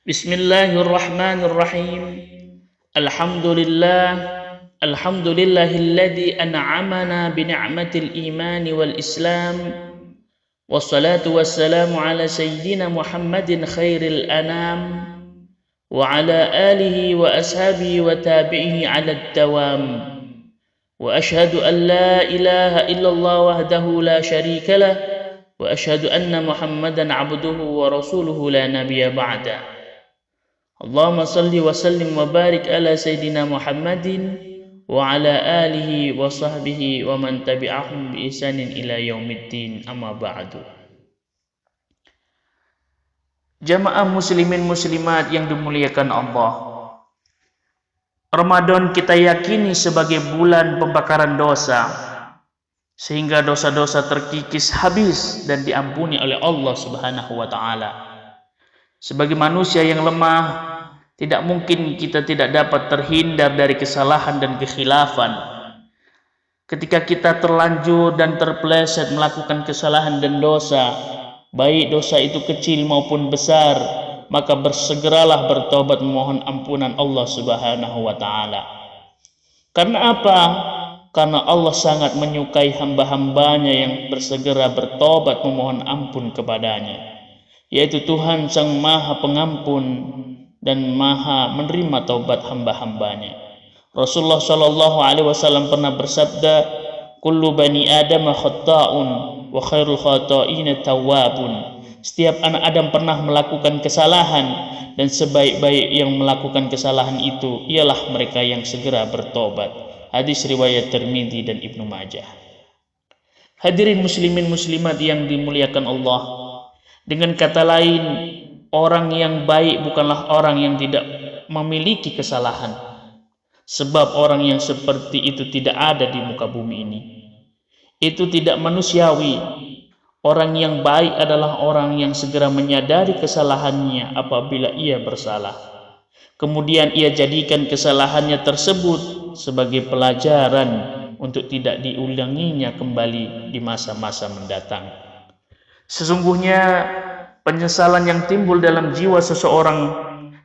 Bismillahirrahmanirrahim. Alhamdulillah. Alhamdulillahilladzi an'amana bi ni'matil imani wal islam. Wassalatu wassalamu ala sayyidina Muhammadin khairil anam wa ala alihi wa ashabihi wa tabi'ihi ala ad-dawam. Wa ashhadu an la ilaha illallah wahdahu la syarika lah wa ashhadu anna Muhammadan abduhu wa rasuluhu la nabiyya ba'da. Allahumma salli wa sallim wa barik ala sayyidina Muhammadin wa ala alihi wa sahbihi wa man tabi'ahum bi ihsanin ila yaumiddin, amma ba'du. Jamaah muslimin muslimat yang dimuliakan Allah, Ramadan kita yakini sebagai bulan pembakaran dosa, sehingga dosa-dosa terkikis habis dan diampuni oleh Allah Subhanahu wa taala. Sebagai manusia yang lemah, tidak mungkin kita tidak dapat terhindar dari kesalahan dan kekhilafan. Ketika kita terlanjur dan terpeleset melakukan kesalahan dan dosa, baik dosa itu kecil maupun besar, maka bersegeralah bertobat memohon ampunan Allah Subhanahu wa taala. Karena apa? Karena Allah sangat menyukai hamba-hambanya yang bersegera bertobat memohon ampun kepadanya, yaitu Tuhan Sang Maha Pengampun dan Maha menerima taubat hamba-hambanya. Rasulullah Shallallahu Alaihi Wasallam pernah bersabda, "Kullu bani Adam khata'un wa khairul khata'ina tawwabun." Setiap anak Adam pernah melakukan kesalahan, dan sebaik-baik yang melakukan kesalahan itu ialah mereka yang segera bertobat. Hadis riwayat Tirmidzi dan Ibnu Majah. Hadirin muslimin muslimat yang dimuliakan Allah, dengan kata lain, orang yang baik bukanlah orang yang tidak memiliki kesalahan, sebab orang yang seperti itu tidak ada di muka bumi ini. Itu tidak manusiawi. Orang yang baik adalah orang yang segera menyadari kesalahannya apabila ia bersalah, kemudian ia jadikan kesalahannya tersebut sebagai pelajaran untuk tidak diulanginya kembali di masa-masa mendatang. Sesungguhnya penyesalan yang timbul dalam jiwa seseorang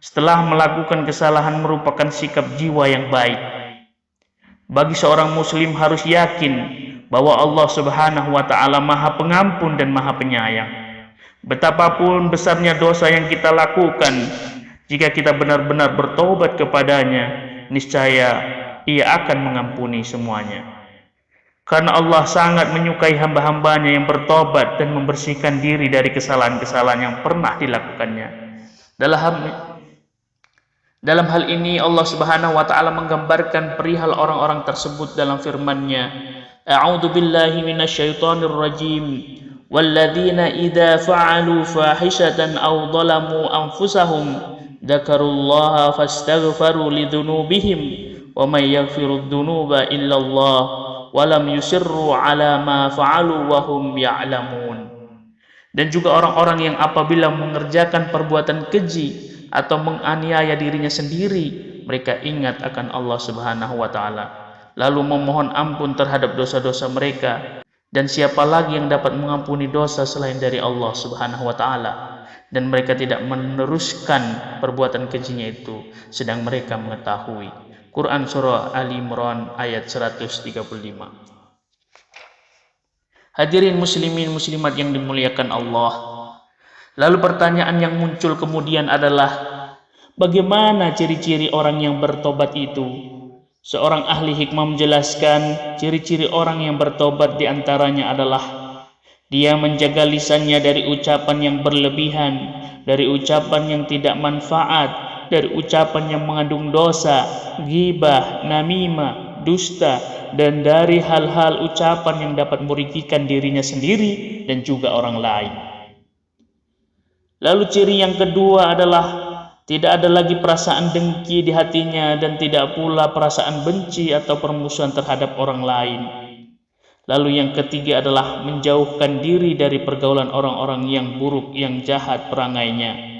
setelah melakukan kesalahan merupakan sikap jiwa yang baik. Bagi seorang muslim harus yakin bahwa Allah Subhanahu wa taala Maha Pengampun dan Maha Penyayang. Betapapun besarnya dosa yang kita lakukan, jika kita benar-benar bertobat kepadanya, niscaya Ia akan mengampuni semuanya. Karena Allah sangat menyukai hamba-hambanya yang bertobat dan membersihkan diri dari kesalahan-kesalahan yang pernah dilakukannya. Dalam hal ini Allah Subhanahu wa taala menggambarkan perihal orang-orang tersebut dalam firman-Nya, A'udzu billahi minasyaitonir rajim. Walladzina idza fa'alu fahishatan aw dhalamu anfusahum dzakarullaha fastaghfaru lidzunubihim wa may yaghfirud dzunuba illallah wa lam yusirru ala ma fa'alu wa hum ya'lamun. Dan juga orang-orang yang apabila mengerjakan perbuatan keji atau menganiaya dirinya sendiri, mereka ingat akan Allah Subhanahu wa taala, lalu memohon ampun terhadap dosa-dosa mereka. Dan siapa lagi yang dapat mengampuni dosa selain dari Allah Subhanahu wa taala? Dan mereka tidak meneruskan perbuatan kejinya itu sedang mereka mengetahui. Quran Surah Ali Imran ayat 135. Hadirin muslimin muslimat yang dimuliakan Allah, lalu pertanyaan yang muncul kemudian adalah, bagaimana ciri-ciri orang yang bertobat itu? Seorang ahli hikmah menjelaskan, ciri-ciri orang yang bertobat diantaranya adalah dia menjaga lisannya dari ucapan yang berlebihan, dari ucapan yang tidak manfaat, dari ucapan yang mengandung dosa, ghibah, namimah, dusta, dan dari hal-hal ucapan yang dapat merugikan dirinya sendiri dan juga orang lain. Lalu ciri yang kedua adalah tidak ada lagi perasaan dengki di hatinya dan tidak pula perasaan benci atau permusuhan terhadap orang lain. Lalu yang ketiga adalah menjauhkan diri dari pergaulan orang-orang yang buruk, yang jahat perangainya.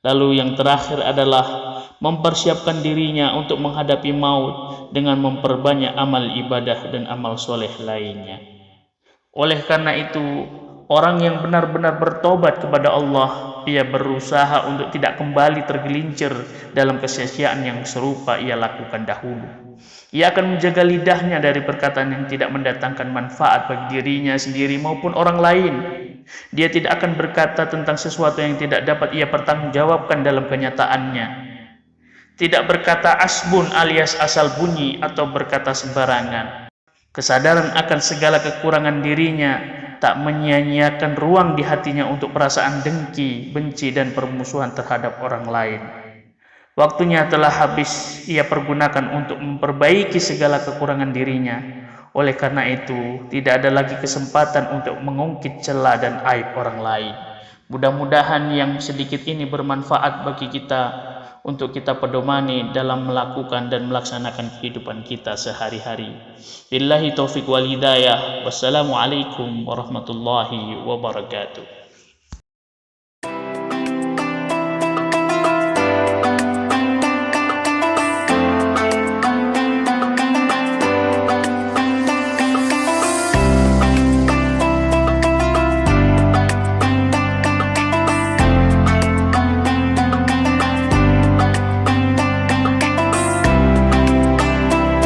Lalu yang terakhir adalah mempersiapkan dirinya untuk menghadapi maut dengan memperbanyak amal ibadah dan amal soleh lainnya. Oleh karena itu, Orang yang benar-benar bertobat kepada Allah, ia berusaha untuk tidak kembali tergelincir dalam kesia-siaan yang serupa ia lakukan dahulu. Ia akan menjaga lidahnya dari perkataan yang tidak mendatangkan manfaat bagi dirinya sendiri maupun orang lain. Dia tidak akan berkata tentang sesuatu yang tidak dapat ia pertanggungjawabkan dalam kenyataannya. Tidak berkata asbun alias asal bunyi atau berkata sembarangan. Kesadaran akan segala kekurangan dirinya tak menyia-nyiakan ruang di hatinya untuk perasaan dengki, benci, dan permusuhan terhadap orang lain. Waktunya telah habis ia pergunakan untuk memperbaiki segala kekurangan dirinya. Oleh karena itu, tidak ada lagi kesempatan untuk mengungkit celah dan aib orang lain. Mudah-mudahan yang sedikit ini bermanfaat bagi kita untuk kita pedomani dalam melakukan dan melaksanakan kehidupan kita sehari-hari. Billahi taufiq wal hidayah. Wassalamualaikum warahmatullahi wabarakatuh.